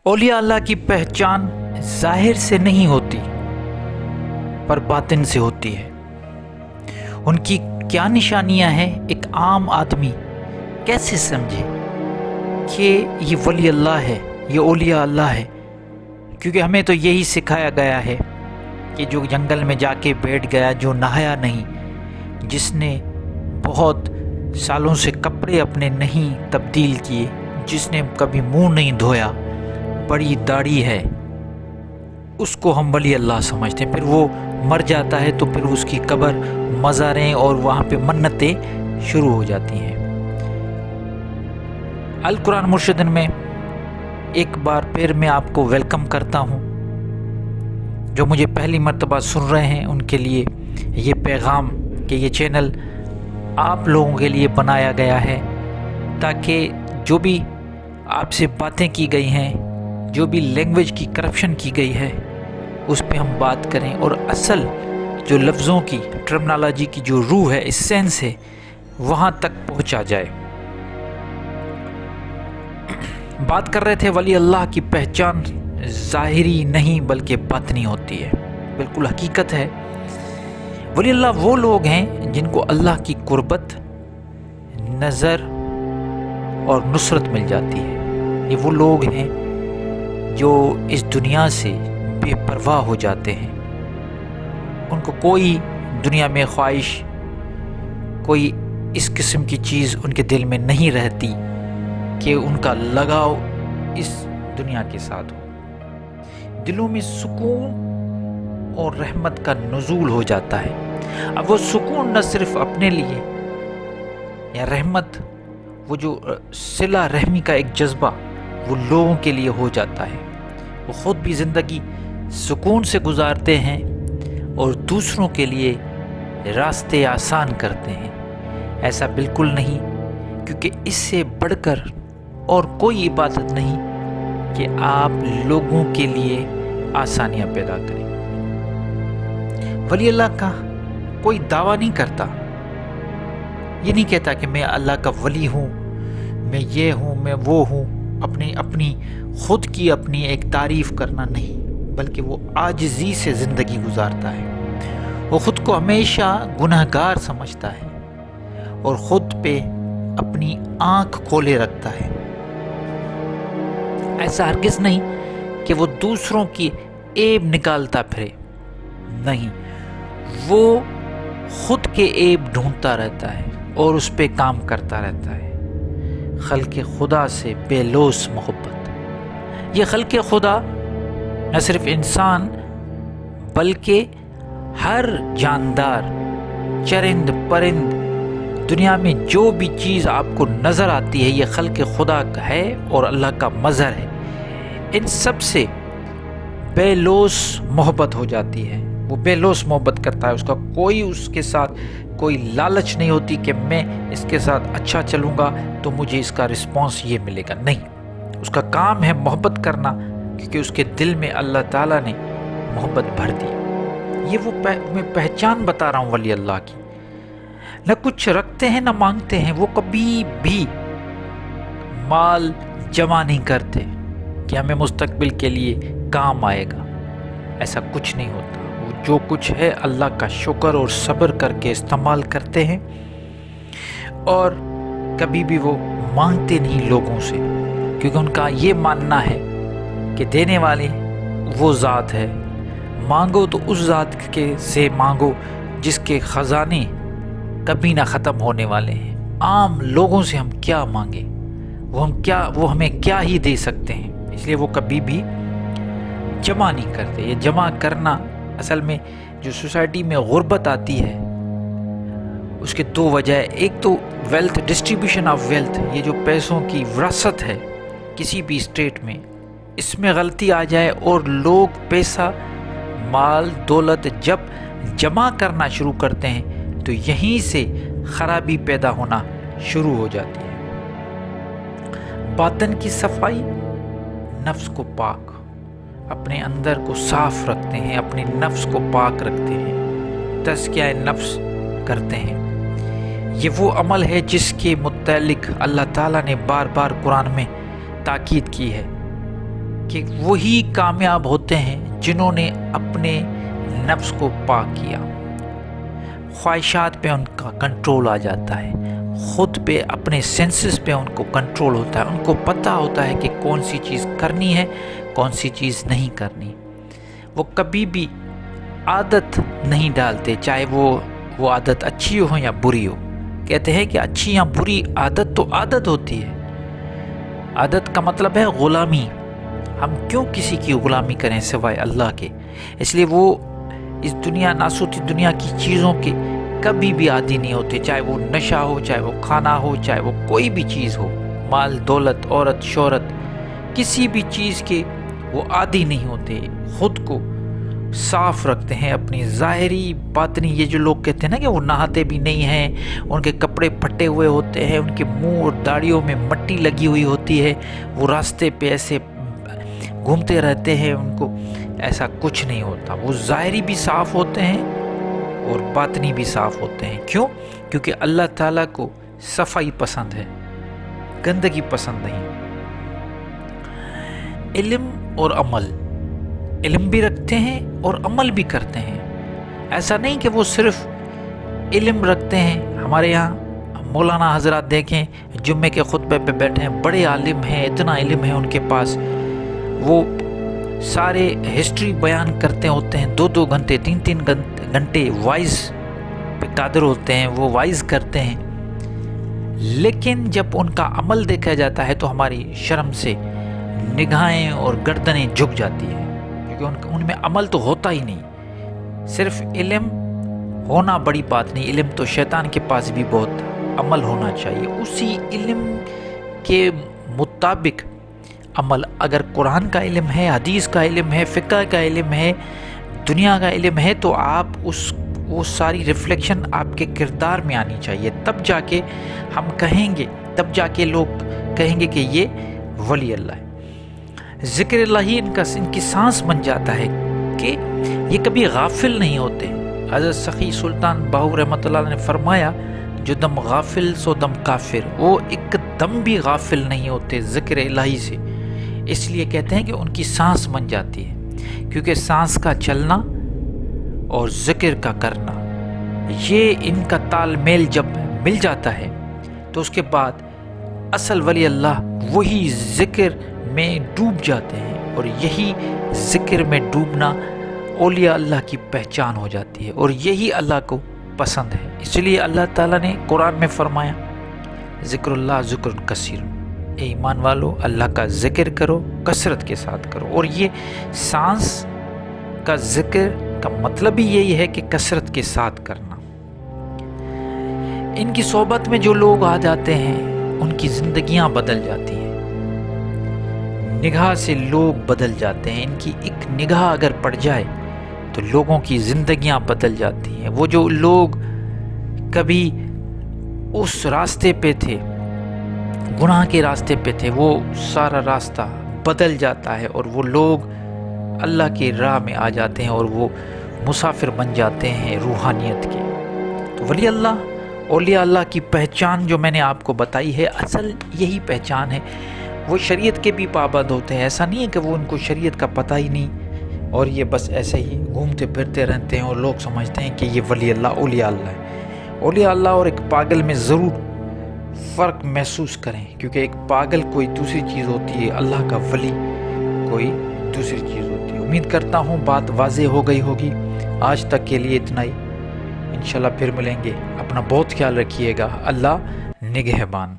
اولیاء اللہ کی پہچان ظاہر سے نہیں ہوتی پر باطن سے ہوتی ہے۔ ان کی کیا نشانیاں ہیں ایک عام آدمی کیسے سمجھے کہ یہ ولی اللہ ہے، یہ اولیاء اللہ ہے؟ کیونکہ ہمیں تو یہی سکھایا گیا ہے کہ جو جنگل میں جا کے بیٹھ گیا، جو نہایا نہیں، جس نے بہت سالوں سے کپڑے اپنے نہیں تبدیل کیے، جس نے کبھی منہ نہیں دھویا، بڑی داڑھی ہے، اس کو ہم ولی اللہ سمجھتے ہیں۔ پھر وہ مر جاتا ہے تو پھر اس کی قبر، مزاریں اور وہاں پہ منتیں شروع ہو جاتی ہیں۔ القرآن مرشدن میں ایک بار پھر میں آپ کو ویلکم کرتا ہوں۔ جو مجھے پہلی مرتبہ سن رہے ہیں ان کے لیے یہ پیغام کہ یہ چینل آپ لوگوں کے لیے بنایا گیا ہے تاکہ جو بھی آپ سے باتیں کی گئی ہیں، جو بھی لینگویج کی کرپشن کی گئی ہے، اس پہ ہم بات کریں اور اصل جو لفظوں کی ٹرمنالوجی کی جو روح ہے، ایسنس ہے، وہاں تک پہنچا جائے۔ بات کر رہے تھے ولی اللہ کی پہچان ظاہری نہیں بلکہ باطنی ہوتی ہے۔ بالکل حقیقت ہے، ولی اللہ وہ لوگ ہیں جن کو اللہ کی قربت، نظر اور نصرت مل جاتی ہے۔ یہ وہ لوگ ہیں جو اس دنیا سے بے پرواہ ہو جاتے ہیں۔ ان کو کوئی دنیا میں خواہش، کوئی اس قسم کی چیز ان کے دل میں نہیں رہتی کہ ان کا لگاؤ اس دنیا کے ساتھ ہو۔ دلوں میں سکون اور رحمت کا نزول ہو جاتا ہے۔ اب وہ سکون نہ صرف اپنے لیے یا رحمت، وہ جو صلہ رحمی کا ایک جذبہ وہ لوگوں کے لیے ہو جاتا ہے۔ وہ خود بھی زندگی سکون سے گزارتے ہیں اور دوسروں کے لیے راستے آسان کرتے ہیں۔ ایسا بالکل نہیں، کیونکہ اس سے بڑھ کر اور کوئی عبادت نہیں کہ آپ لوگوں کے لیے آسانیاں پیدا کریں۔ ولی اللہ کا کوئی دعویٰ نہیں کرتا، یہ نہیں کہتا کہ میں اللہ کا ولی ہوں، میں یہ ہوں، میں وہ ہوں، اپنی خود کی اپنی ایک تعریف کرنا نہیں، بلکہ وہ عاجزی سے زندگی گزارتا ہے۔ وہ خود کو ہمیشہ گنہگار سمجھتا ہے اور خود پہ اپنی آنکھ کھولے رکھتا ہے۔ ایسا ہرگز نہیں کہ وہ دوسروں کی عیب نکالتا پھرے، نہیں، وہ خود کے عیب ڈھونڈتا رہتا ہے اور اس پہ کام کرتا رہتا ہے۔ خلق خدا سے بے لوث محبت۔ یہ خلق خدا نہ صرف انسان بلکہ ہر جاندار، چرند پرند، دنیا میں جو بھی چیز آپ کو نظر آتی ہے یہ خلق خدا کا ہے اور اللہ کا مظہر ہے۔ ان سب سے بے لوث محبت ہو جاتی ہے۔ وہ بے لوث محبت کرتا ہے، اس کے ساتھ کوئی لالچ نہیں ہوتی کہ میں اس کے ساتھ اچھا چلوں گا تو مجھے اس کا رسپانس یہ ملے گا، نہیں۔ اس کا کام ہے محبت کرنا، کیونکہ اس کے دل میں اللہ تعالیٰ نے محبت بھر دی۔ یہ وہ میں پہچان بتا رہا ہوں ولی اللہ کی۔ نہ کچھ رکھتے ہیں نہ مانگتے ہیں، وہ کبھی بھی مال جمع نہیں کرتے کہ ہمیں مستقبل کے لیے کام آئے گا، ایسا کچھ نہیں ہوتا۔ وہ جو کچھ ہے اللہ کا شکر اور صبر کر کے استعمال کرتے ہیں، اور کبھی بھی وہ مانگتے نہیں لوگوں سے، کیونکہ ان کا یہ ماننا ہے کہ دینے والے وہ ذات ہے، مانگو تو اس ذات کے سے مانگو جس کے خزانے کبھی نہ ختم ہونے والے ہیں۔ عام لوگوں سے ہم کیا مانگیں، وہ ہمیں کیا ہی دے سکتے ہیں، اس لیے وہ کبھی بھی جمع نہیں کرتے۔ یہ جمع کرنا اصل میں جو سوسائٹی میں غربت آتی ہے اس کے دو وجہ ہے۔ ایک تو ویلتھ، ڈسٹریبیوشن آف ویلتھ، یہ جو پیسوں کی وراثت ہے کسی بھی اسٹیٹ میں، اس میں غلطی آ جائے اور لوگ پیسہ، مال، دولت جب جمع کرنا شروع کرتے ہیں تو یہیں سے خرابی پیدا ہونا شروع ہو جاتی ہے۔ باطن کی صفائی، نفس کو پاک، اپنے اندر کو صاف رکھتے ہیں، اپنے نفس کو پاک رکھتے ہیں، تزکیہ نفس کرتے ہیں۔ یہ وہ عمل ہے جس کے متعلق اللہ تعالیٰ نے بار بار قرآن میں تاکید کی ہے کہ وہی کامیاب ہوتے ہیں جنہوں نے اپنے نفس کو پاک کیا، خواہشات پہ ان کا کنٹرول آ جاتا ہے، خود پہ اپنے سینسز پہ ان کو کنٹرول ہوتا ہے، ان کو پتہ ہوتا ہے کہ کون سی چیز کرنی ہے کون سی چیز نہیں کرنی۔ وہ کبھی بھی عادت نہیں ڈالتے، چاہے وہ عادت اچھی ہو یا بری ہو۔ کہتے ہیں کہ اچھی یا بری عادت تو عادت ہوتی ہے، عادت کا مطلب ہے غلامی۔ ہم کیوں کسی کی غلامی کریں سوائے اللہ کے؟ اس لیے وہ اس دنیا، ناسوتی دنیا کی چیزوں کے کبھی بھی عادی نہیں ہوتے، چاہے وہ نشہ ہو، چاہے وہ کھانا ہو، چاہے وہ کوئی بھی چیز ہو، مال دولت، عورت شہرت، کسی بھی چیز کے وہ عادی نہیں ہوتے۔ خود کو صاف رکھتے ہیں، اپنی ظاہری باطنی۔ یہ جو لوگ کہتے ہیں نا کہ وہ نہاتے بھی نہیں ہیں، ان کے کپڑے پھٹے ہوئے ہوتے ہیں، ان کے منہ اور داڑھیوں میں مٹی لگی ہوئی ہوتی ہے، وہ راستے پہ ایسے گھومتے رہتے ہیں، ان کو ایسا کچھ نہیں ہوتا۔ وہ ظاہری بھی صاف ہوتے ہیں اور باطنی بھی صاف ہوتے ہیں۔ کیوں؟ کیونکہ اللہ تعالیٰ کو صفائی پسند ہے، گندگی پسند نہیں۔ علم اور عمل، علم بھی رکھتے ہیں اور عمل بھی کرتے ہیں۔ ایسا نہیں کہ وہ صرف علم رکھتے ہیں۔ ہمارے یہاں مولانا حضرات دیکھیں، جمعے کے خطبے پہ بیٹھے ہیں، بڑے عالم ہیں، اتنا علم ہے ان کے پاس، وہ سارے ہسٹری بیان کرتے ہوتے ہیں، 2 گھنٹے 3 گھنٹے وائز پہ قادر ہوتے ہیں، وہ وائز کرتے ہیں۔ لیکن جب ان کا عمل دیکھا جاتا ہے تو ہماری شرم سے نگاہیں اور گردنیں جھک جاتی ہیں، کیونکہ ان میں عمل تو ہوتا ہی نہیں۔ صرف علم ہونا بڑی بات نہیں، علم تو شیطان کے پاس بھی بہت، عمل ہونا چاہیے اسی علم کے مطابق عمل۔ اگر قرآن کا علم ہے، حدیث کا علم ہے، فقہ کا علم ہے، دنیا کا علم ہے، تو آپ وہ ساری ریفلیکشن آپ کے کردار میں آنی چاہیے، تب جا کے ہم کہیں گے، تب جا کے لوگ کہیں گے کہ یہ ولی اللہ ہے۔ ذکر اللہ ہی ان کی سانس بن جاتا ہے کہ یہ کبھی غافل نہیں ہوتے۔ حضرت سخی سلطان باہو رحمۃ اللہ نے فرمایا، جو دم غافل سو دم کافر، وہ ایک دم بھی غافل نہیں ہوتے ذکر الہی سے۔ اس لیے کہتے ہیں کہ ان کی سانس بن جاتی ہے، کیونکہ سانس کا چلنا اور ذکر کا کرنا، یہ ان کا تال میل جب مل جاتا ہے تو اس کے بعد اصل ولی اللہ وہی ذکر میں ڈوب جاتے ہیں، اور یہی ذکر میں ڈوبنا اولیاء اللہ کی پہچان ہو جاتی ہے، اور یہی اللہ کو پسند ہے۔ اس لیے اللہ تعالیٰ نے قرآن میں فرمایا، ذکر اللہ ذکر کثیر، اے ایمان والو اللہ کا ذکر کرو، کثرت کے ساتھ کرو۔ اور یہ سانس کا ذکر کا مطلب ہی یہی ہے کہ کثرت کے ساتھ کرنا۔ ان کی صحبت میں جو لوگ آ جاتے ہیں ان کی زندگیاں بدل جاتی ہیں، نگاہ سے لوگ بدل جاتے ہیں۔ ان کی ایک نگاہ اگر پڑ جائے تو لوگوں کی زندگیاں بدل جاتی ہیں۔ وہ جو لوگ کبھی اس راستے پہ تھے، گناہ کے راستے پہ تھے، وہ سارا راستہ بدل جاتا ہے، اور وہ لوگ اللہ کی راہ میں آ جاتے ہیں، اور وہ مسافر بن جاتے ہیں روحانیت کے۔ تو ولی اللہ، اولیاء اللہ کی پہچان جو میں نے آپ کو بتائی ہے، اصل یہی پہچان ہے۔ وہ شریعت کے بھی پابند ہوتے ہیں، ایسا نہیں ہے کہ وہ ان کو شریعت کا پتہ ہی نہیں اور یہ بس ایسے ہی گھومتے پھرتے رہتے ہیں، اور لوگ سمجھتے ہیں کہ یہ ولی اللہ اولیاء اللہ ہے۔ اولیاء اللہ اور ایک پاگل میں ضرور فرق محسوس کریں، کیونکہ ایک پاگل کوئی دوسری چیز ہوتی ہے، اللہ کا ولی کوئی دوسری چیز ہوتی ہے۔ امید کرتا ہوں بات واضح ہو گئی ہوگی۔ آج تک کے لیے اتنا ہی، انشاءاللہ پھر ملیں گے۔ اپنا بہت خیال رکھیے گا۔ اللہ نگہبان۔